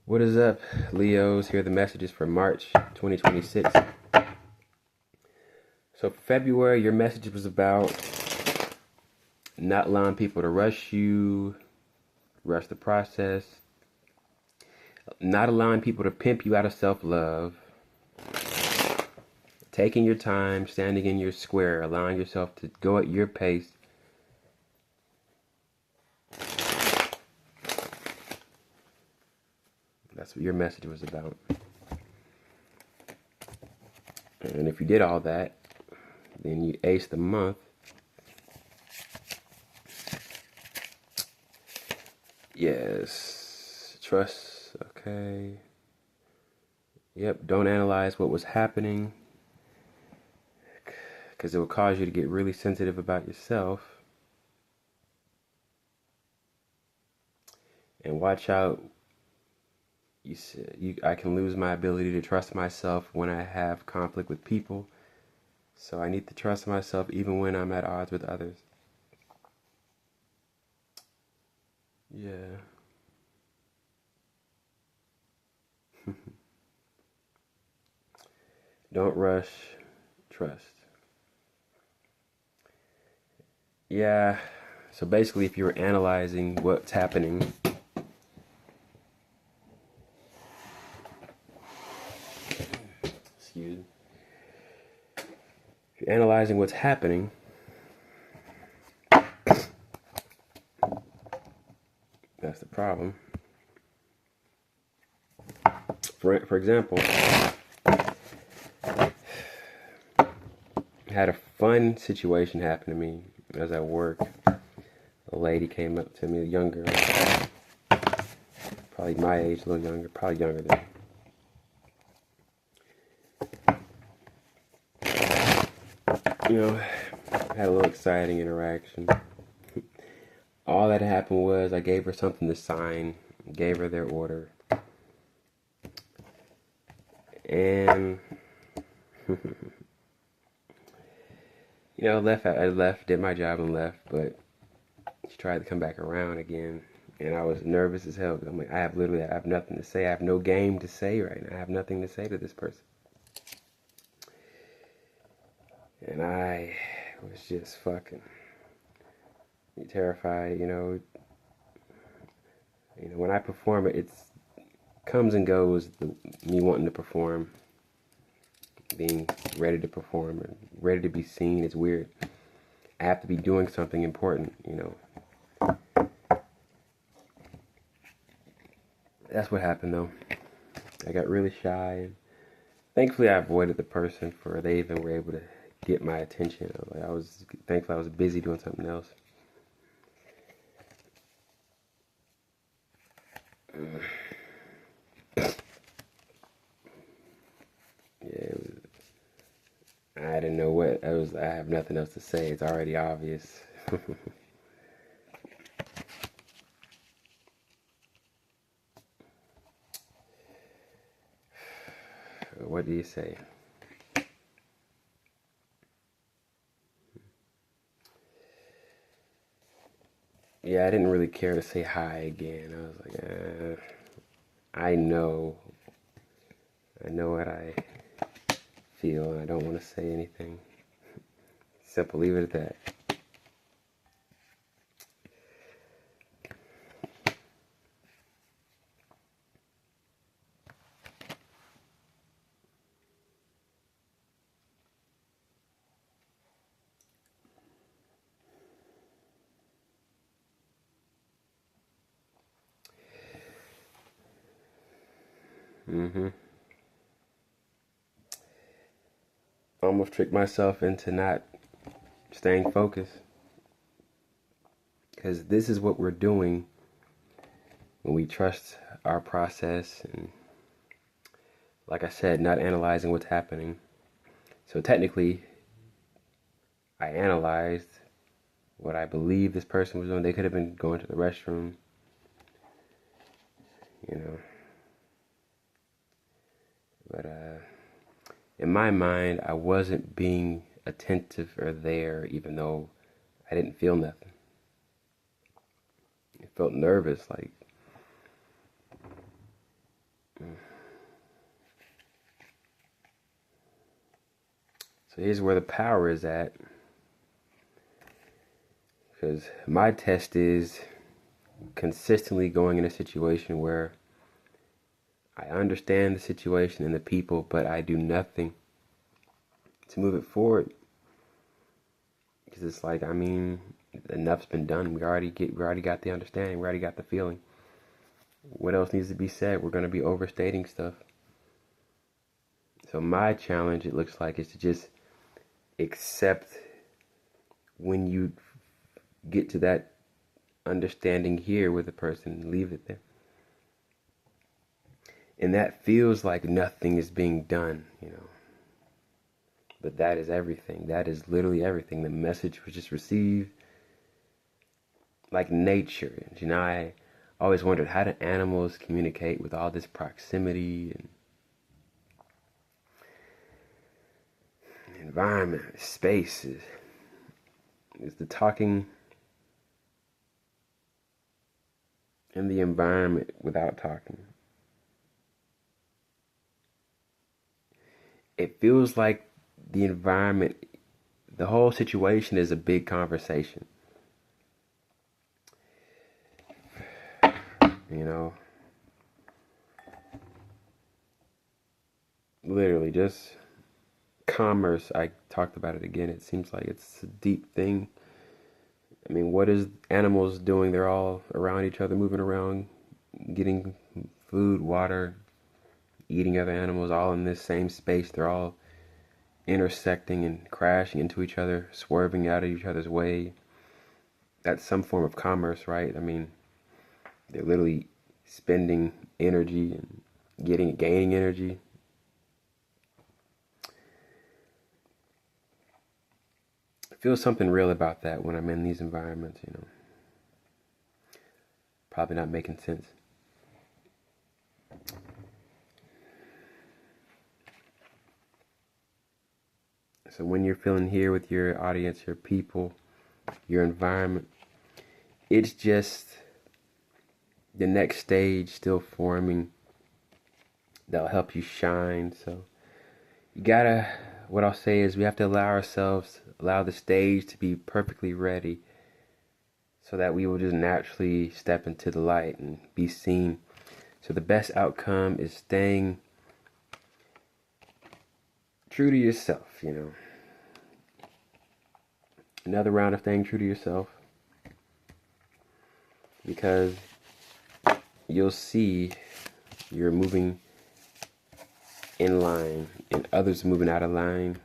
What is up, Leos? Here are the messages for March 2026. So, for February, your message was about not allowing people to rush you, rush the process, not allowing people to pimp you out of self love, taking your time, standing in your square, allowing yourself to go at your pace. That's what your message was about. And if you did all that, then you aced the month. Yes. Trust. Okay. Yep. Don't analyze what was happening, because it will cause you to get really sensitive about yourself. And watch out. I can lose my ability to trust myself when I have conflict with people. So I need to trust myself even when I'm at odds with others. Yeah. Don't rush. Trust. Yeah. So basically, if you were analyzing what's happening, excuse me. If you're analyzing what's happening, that's the problem. For example, I had a fun situation happen to me. I was at work. A lady came up to me, younger, probably my age, a little younger, probably younger than me. Had a little exciting interaction. All that happened was I gave her something to sign, gave her their order, and I left, did my job and left, but she tried to come back around again, and I was nervous as hell, because I'm like, I have nothing to say. I have no game to say right now. I have nothing to say to this person. And I was just fucking terrified, when I perform it comes and goes, me wanting to perform, being ready to perform, and ready to be seen. It's weird. I have to be doing something important, That's what happened, though. I got really shy, and thankfully I avoided the person for they even were able to get my attention. Thankfully I was busy doing something else. Yeah, I didn't know what I was. I have nothing else to say. It's already obvious. What do you say? Yeah, I didn't really care to say hi again. I was like, I know what I feel, and I don't want to say anything. Simple, leave it at that. Mm-hmm. Almost tricked myself into not staying focused, because this is what we're doing when we trust our process and, like I said, not analyzing what's happening. So technically, I analyzed what I believe this person was doing. They could have been going to the restroom, you know. But in my mind, I wasn't being attentive or there, even though I didn't feel nothing. I felt nervous, like So here's where the power is at. Because my test is consistently going in a situation where I understand the situation and the people, but I do nothing to move it forward. Because it's like, I mean, enough's been done. We already got the understanding. We already got the feeling. What else needs to be said? We're going to be overstating stuff. So my challenge, it looks like, is to just accept when you get to that understanding here with a person, leave it there. And that feels like nothing is being done, you know. But that is everything. That is literally everything. The message was just received like nature. You know, I always wondered, how do animals communicate with all this proximity and environment, space? Is the talking in the environment without talking? It feels like the environment, the whole situation is a big conversation. You know, literally just commerce. I talked about it again. It seems like it's a deep thing. I mean, what is animals doing? They're all around each other, moving around, getting food, water, eating other animals, all in this same space. They're all intersecting and crashing into each other, swerving out of each other's way. That's some form of commerce, right? I mean, they're literally spending energy and gaining energy. I feel something real about that when I'm in these environments, you know. Probably not making sense. So when you're feeling here with your audience, your people, your environment, it's just the next stage still forming that'll help you shine. So you gotta, what I'll say is we have to allow the stage to be perfectly ready so that we will just naturally step into the light and be seen. So the best outcome is staying true to yourself, you know. Another round of staying true to yourself. Because you'll see you're moving in line and others moving out of line.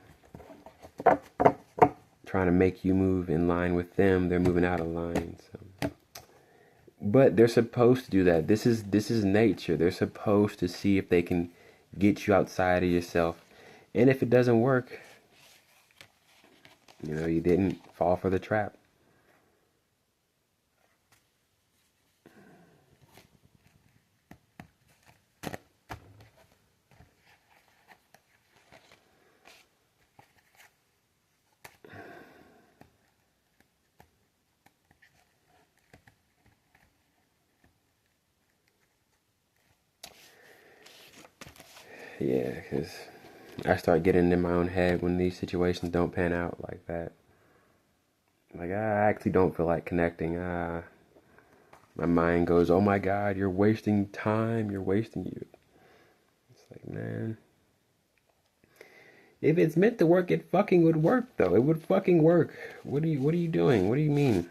Trying to make you move in line with them. They're moving out of line. So. But they're supposed to do that. This is nature. They're supposed to see if they can get you outside of yourself. And if it doesn't work, you know, you didn't fall for the trap. Yeah, because I start getting in my own head when these situations don't pan out like that. Like, I actually don't feel like connecting. My mind goes, oh my God, you're wasting time. You're wasting you. It's like, man. If it's meant to work, it fucking would work, though. It would fucking work. What are you doing? What do you mean?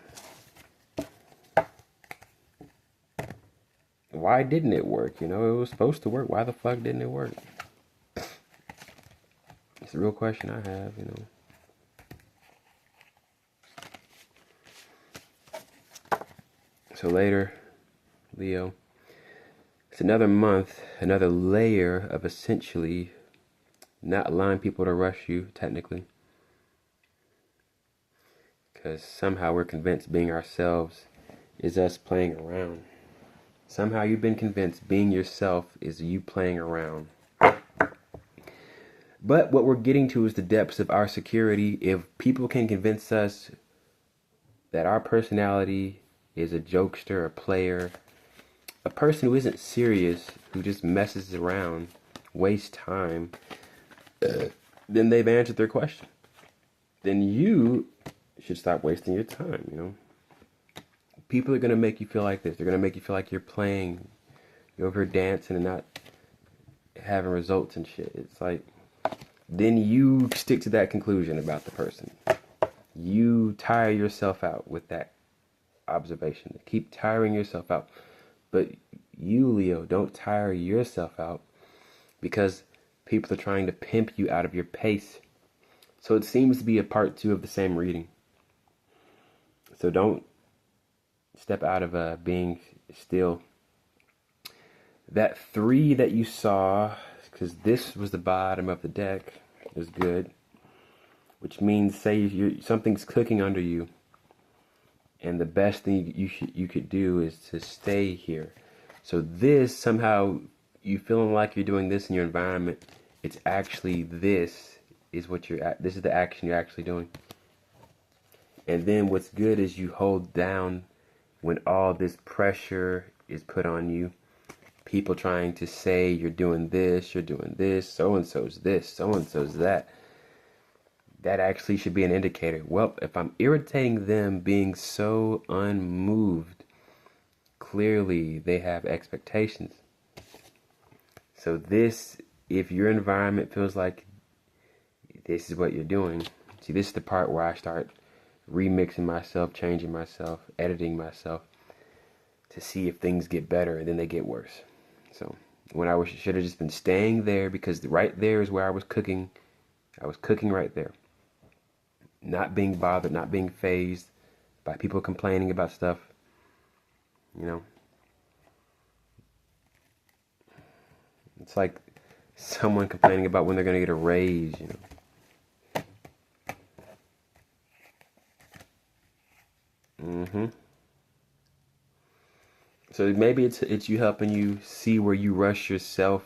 Why didn't it work? You know, it was supposed to work. Why the fuck didn't it work? It's a real question I have, you know. So later, Leo, it's another month, another layer of essentially not allowing people to rush you, technically. Because somehow we're convinced being ourselves is us playing around. Somehow you've been convinced being yourself is you playing around. But what we're getting to is the depths of our security. If people can convince us that our personality is a jokester, a player, a person who isn't serious, who just messes around, wastes time, then they've answered their question. then you should stop wasting your time, you know. People are going to make you feel like this. They're going to make you feel like you're playing, you're over here dancing and not having results and shit. It's like, then you stick to that conclusion about the person. You tire yourself out with that observation. Keep tiring yourself out. But you, Leo, don't tire yourself out because people are trying to pimp you out of your pace. So it seems to be a part 2 of the same reading. So don't step out of being still. That 3 that you saw, because this was the bottom of the deck, is good. Which means, say something's cooking under you, and the best thing you could do is to stay here. So this, somehow, you feeling like you're doing this in your environment, it's actually this is the action you're actually doing. And then what's good is you hold down when all this pressure is put on you. People trying to say you're doing this, so-and-so's this, so-and-so's that. That actually should be an indicator. Well, if I'm irritating them being so unmoved, clearly they have expectations. So this, if your environment feels like this is what you're doing, see, this is the part where I start remixing myself, changing myself, editing myself to see if things get better, and then they get worse. So when I should have just been staying there, because right there is where I was cooking. I was cooking right there. Not being bothered, not being fazed by people complaining about stuff. You know, it's like someone complaining about when they're going to get a raise, you know. So maybe it's you helping you see where you rush yourself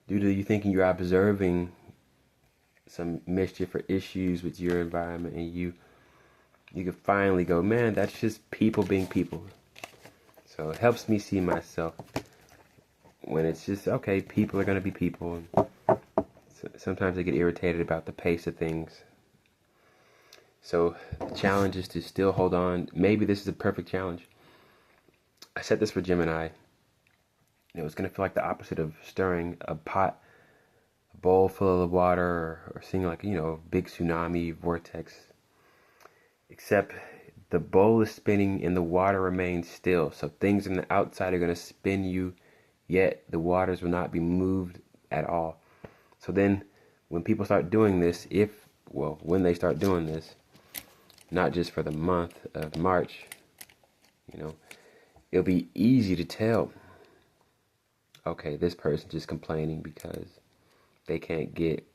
due to you thinking you're observing some mischief or issues with your environment, and you can finally go, man, that's just people being people. So it helps me see myself when it's just, okay, people are going to be people. Sometimes I get irritated about the pace of things. So the challenge is to still hold on. Maybe this is a perfect challenge. I set this for Gemini. It was going to feel like the opposite of stirring a bowl full of water, or seeing like, you know, big tsunami vortex. Except the bowl is spinning and the water remains still. So things on the outside are going to spin you, yet the waters will not be moved at all. So then when people start doing this, when they start doing this, not just for the month of March, you know, it'll be easy to tell, okay, this person's just complaining because they can't get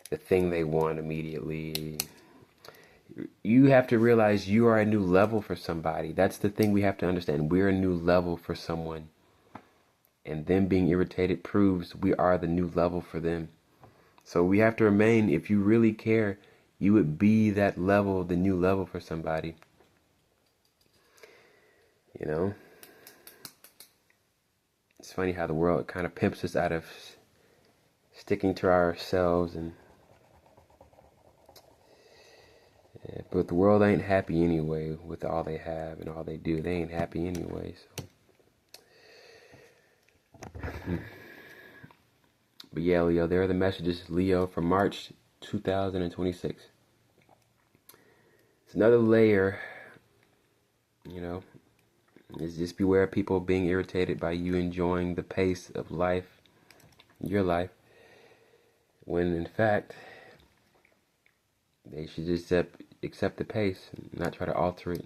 the thing they want immediately. You have to realize you are a new level for somebody. That's the thing we have to understand. We're a new level for someone. And them being irritated proves we are the new level for them. So we have to remain, if you really care, you would be that level, the new level for somebody. You know? It's funny how the world kind of pimps us out of sticking to ourselves, but the world ain't happy anyway with all they have and all they do. They ain't happy anyway. So. But yeah, Leo, there are the messages, Leo, for March 2026. It's another layer, you know, is just beware of people being irritated by you enjoying the pace of life, your life, when in fact they should just accept the pace and not try to alter it.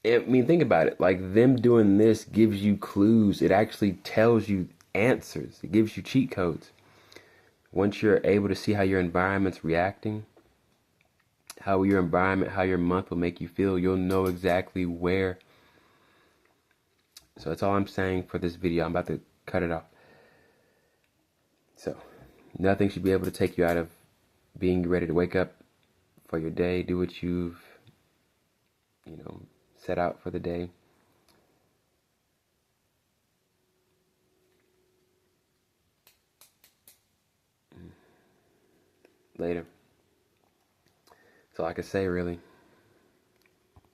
I mean, think about it. Like, them doing this gives you clues. It actually tells you answers. It gives you cheat codes. Once you're able to see how your environment's reacting, how your environment, how your month will make you feel, you'll know exactly where. So that's all I'm saying for this video. I'm about to cut it off. So, nothing should be able to take you out of being ready to wake up for your day, do what you've, set out for the day. Later. That's all I can say, really.